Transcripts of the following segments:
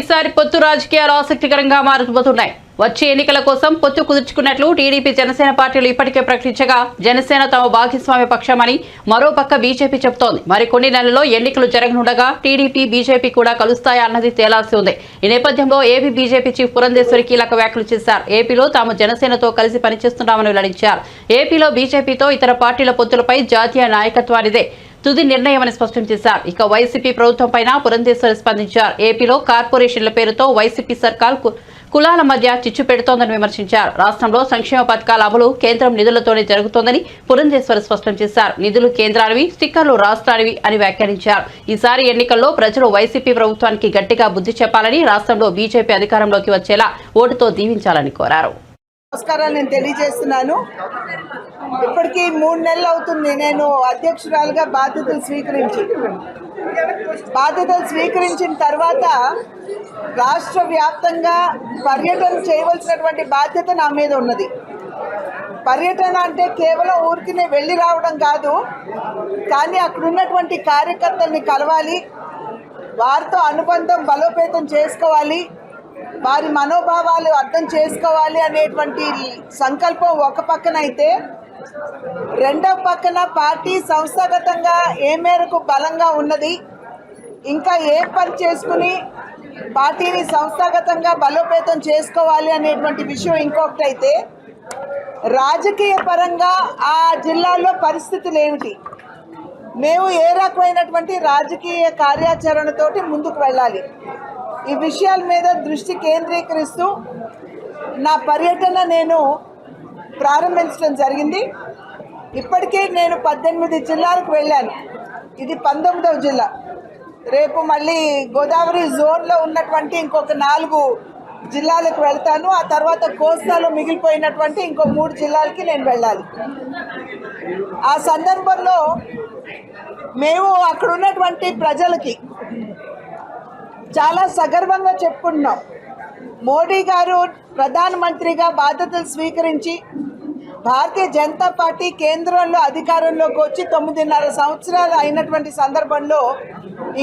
ఈసారి పొత్తు రాజకీయాలు ఆసక్తికరంగా మారబోతున్నాయి. వచ్చే ఎన్నికల కోసం పొత్తు కుదుర్చుకున్నట్లు టీడీపీ జనసేన పార్టీలు ఇప్పటికే ప్రకటించగా జనసేన తమ భాగస్వామ్య పక్షమని మరోపక్క బీజేపీ చెబుతోంది. మరికొన్ని నెలల్లో ఎన్నికలు జరగనుండగా టీడీపీ బీజేపీ కూడా కలుస్తాయా అన్నది తేలాల్సి ఉంది. ఈ నేపథ్యంలో ఏపీ బీజేపీ చీఫ్ పురంధేశ్వరి కీలక వ్యాఖ్యలు చేశారు. ఏపీలో తాము జనసేనతో కలిసి పనిచేస్తున్నామని వెల్లడించారు. ఏపీలో బీజేపీతో ఇతర పార్టీల పొత్తులపై జాతీయ నాయకత్వానిదే తుది నిర్ణయమని స్పష్టం చేశారు. ఇక వైసీపీ ప్రభుత్వంపై పురంధేశ్వరి స్పందించారు. ఏపీలో కార్పొరేషన్ల పేరుతో వైసీపీ సర్కార్ కులాల మధ్య చిచ్చు పెడుతోందని విమర్శించారు. రాష్ట్రంలో సంక్షేమ పథకాల అమలు కేంద్రం నిధులతోనే జరుగుతోందని పురంధేశ్వరి స్పష్టం చేశారు. నిధులు కేంద్రానివి, స్టిక్కర్లు రాష్ట్రానివి అని వ్యాఖ్యానించారు. ఈసారి ఎన్నికల్లో ప్రజలు వైసీపీ ప్రభుత్వానికి గట్టిగా బుద్ధి చెప్పాలని, రాష్ట్రంలో బీజేపీ అధికారంలోకి వచ్చేలా ఓటుతో దీవించాలని కోరారు. నమస్కారాలు నేను తెలియజేస్తున్నాను. ఇప్పటికీ 3 నెలలు అవుతుంది నేను అధ్యక్షురాలుగా బాధ్యతలు స్వీకరించిన తర్వాత రాష్ట్ర వ్యాప్తంగా పర్యటన చేయవలసినటువంటి బాధ్యత నా మీద ఉన్నది. పర్యటన అంటే కేవలం ఊరికినే వెళ్ళి రావడం కాదు, కానీ అక్కడ ఉన్నటువంటి కార్యకర్తల్ని కలవాలి, వారితో అనుబంధం బలోపేతం చేసుకోవాలి, వారి మనోభావాలు అర్థం చేసుకోవాలి అనేటువంటి సంకల్పం ఒక పక్కన అయితే, రెండవ పక్కన పార్టీ సంస్థాగతంగా ఏ మేరకు బలంగా ఉన్నది, ఇంకా ఏ పని చేసుకుని పార్టీని సంస్థాగతంగా బలోపేతం చేసుకోవాలి అనేటువంటి విషయం ఇంకొకటి అయితే, రాజకీయ పరంగా ఆ జిల్లాలో పరిస్థితులు ఏమిటి, మేము ఏ రకమైనటువంటి రాజకీయ కార్యాచరణతోటి ముందుకు వెళ్ళాలి, ఈ విషయాల మీద దృష్టి కేంద్రీకరిస్తూ నా పర్యటన నేను ప్రారంభించడం జరిగింది. ఇప్పటికే నేను 18 జిల్లాలకు వెళ్ళాను. ఇది 19వ జిల్లా. రేపు మళ్ళీ గోదావరి జోన్లో ఉన్నటువంటి ఇంకొక 4 జిల్లాలకు వెళ్తాను. ఆ తర్వాత కోస్తాలో మిగిలిపోయినటువంటి ఇంకో 3 జిల్లాలకి నేను వెళ్ళాలి. ఆ సందర్భంలో మేము అక్కడ ఉన్నటువంటి ప్రజలకి చాలా సగర్వంగా చెప్పుకుంటున్నాం. మోడీ గారు ప్రధానమంత్రిగా బాధ్యతలు స్వీకరించి భారతీయ జనతా పార్టీ కేంద్రంలో అధికారంలోకి వచ్చి 9.5 సంవత్సరాలు అయినటువంటి సందర్భంలో,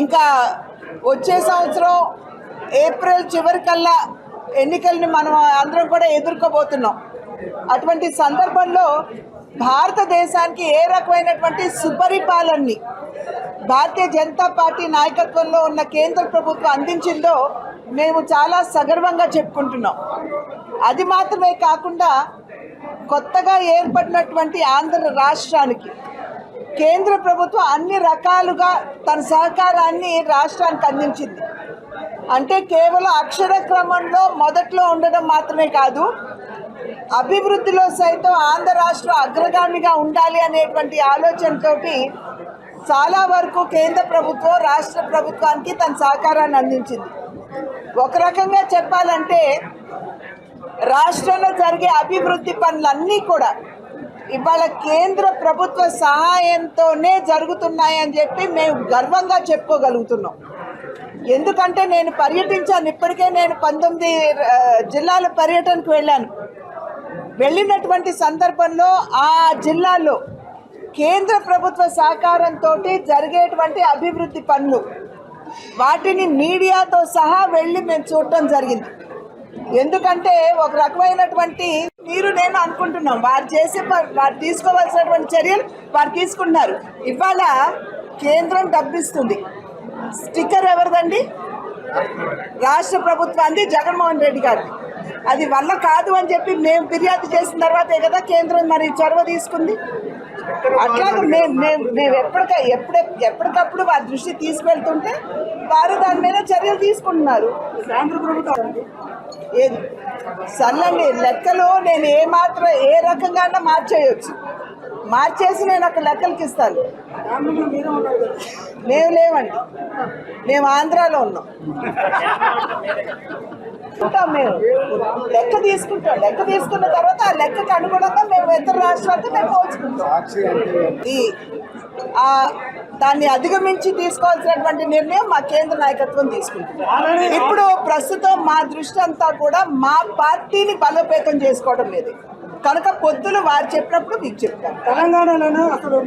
ఇంకా వచ్చే సంవత్సరం ఏప్రిల్ చివరికల్లా ఎన్నికల్ని మనం అందరం కూడా ఎదుర్కోబోతున్నాం. అటువంటి సందర్భంలో భారతదేశానికి ఏ రకమైనటువంటి సుపరిపాలనని భారతీయ జనతా పార్టీ నాయకత్వంలో ఉన్న కేంద్ర ప్రభుత్వం అందించిందో మేము చాలా సగర్వంగా చెప్పుకుంటున్నాం. అది మాత్రమే కాకుండా కొత్తగా ఏర్పడినటువంటి ఆంధ్ర రాష్ట్రానికి కేంద్ర ప్రభుత్వం అన్ని రకాలుగా తన సహకారాన్ని రాష్ట్రానికి అందించింది. అంటే కేవలం అక్షర క్రమంలో మొదట్లో ఉండడం మాత్రమే కాదు, అభివృద్ధిలో సైతం ఆంధ్ర రాష్ట్రం అగ్రగామిగా ఉండాలి అనేటువంటి ఆలోచనతోటి చాలా వరకు కేంద్ర ప్రభుత్వం రాష్ట్ర ప్రభుత్వానికి తన సహకారాన్ని అందించింది. ఒక రకంగా చెప్పాలంటే రాష్ట్రంలో జరిగే అభివృద్ధి పనులన్నీ కూడా ఇవాళ కేంద్ర ప్రభుత్వ సహాయంతోనే జరుగుతున్నాయని చెప్పి మేము గర్వంగా చెప్పుకోగలుగుతున్నాం. ఎందుకంటే నేను పర్యటించాను. ఇప్పటికే నేను 19 జిల్లాల పర్యటనకు వెళ్ళినటువంటి సందర్భంలో ఆ జిల్లాలో కేంద్ర ప్రభుత్వ సహకారంతో జరిగేటువంటి అభివృద్ధి పనులు వాటిని మీడియాతో సహా వెళ్ళి మేము చూడటం జరిగింది. ఎందుకంటే ఒక రకమైనటువంటి నేను అనుకుంటున్నాం వారు తీసుకోవాల్సినటువంటి చర్యలు వారు తీసుకుంటున్నారు. ఇవాళ కేంద్రం డబ్బిస్తుంది, స్టిక్కర్ ఎవరిదండి? రాష్ట్ర ప్రభుత్వాన్ని, జగన్మోహన్ రెడ్డి గారిది. అది వల్ల కాదు అని చెప్పి మేము ఫిర్యాదు చేసిన తర్వాతే కదా కేంద్రం మరి చొరవ తీసుకుంది. అట్లాగే మేము ఎప్పటికప్పుడు వారి దృష్టి తీసుకెళ్తుంటే వారు దాని మీద చర్యలు తీసుకుంటున్నారు. కేంద్ర ప్రభుత్వం ఏది సర్లండి, లెక్కలు నేను ఏ రకంగా మార్చేసి నేను అక్కడ లెక్కలకి ఇస్తాను. మేము లేవండి, మేము ఆంధ్రాలో ఉన్నాం. మేము లెక్క తీసుకున్న తర్వాత ఆ లెక్కకు అనుగుణంగా మేము ఇతర రాష్ట్రాలతో మేము పోల్చుకుంటాం. దాన్ని అధిగమించి తీసుకోవాల్సినటువంటి నిర్ణయం మా కేంద్ర నాయకత్వం తీసుకుంటుంది. ఇప్పుడు ప్రస్తుతం మా దృష్టి అంతా కూడా మా పార్టీని బలోపేతం చేసుకోవడం లేదు కనుక పొత్తులు వారు చెప్పినప్పుడు మీకు చెప్తాను. తెలంగాణలోనే అసలు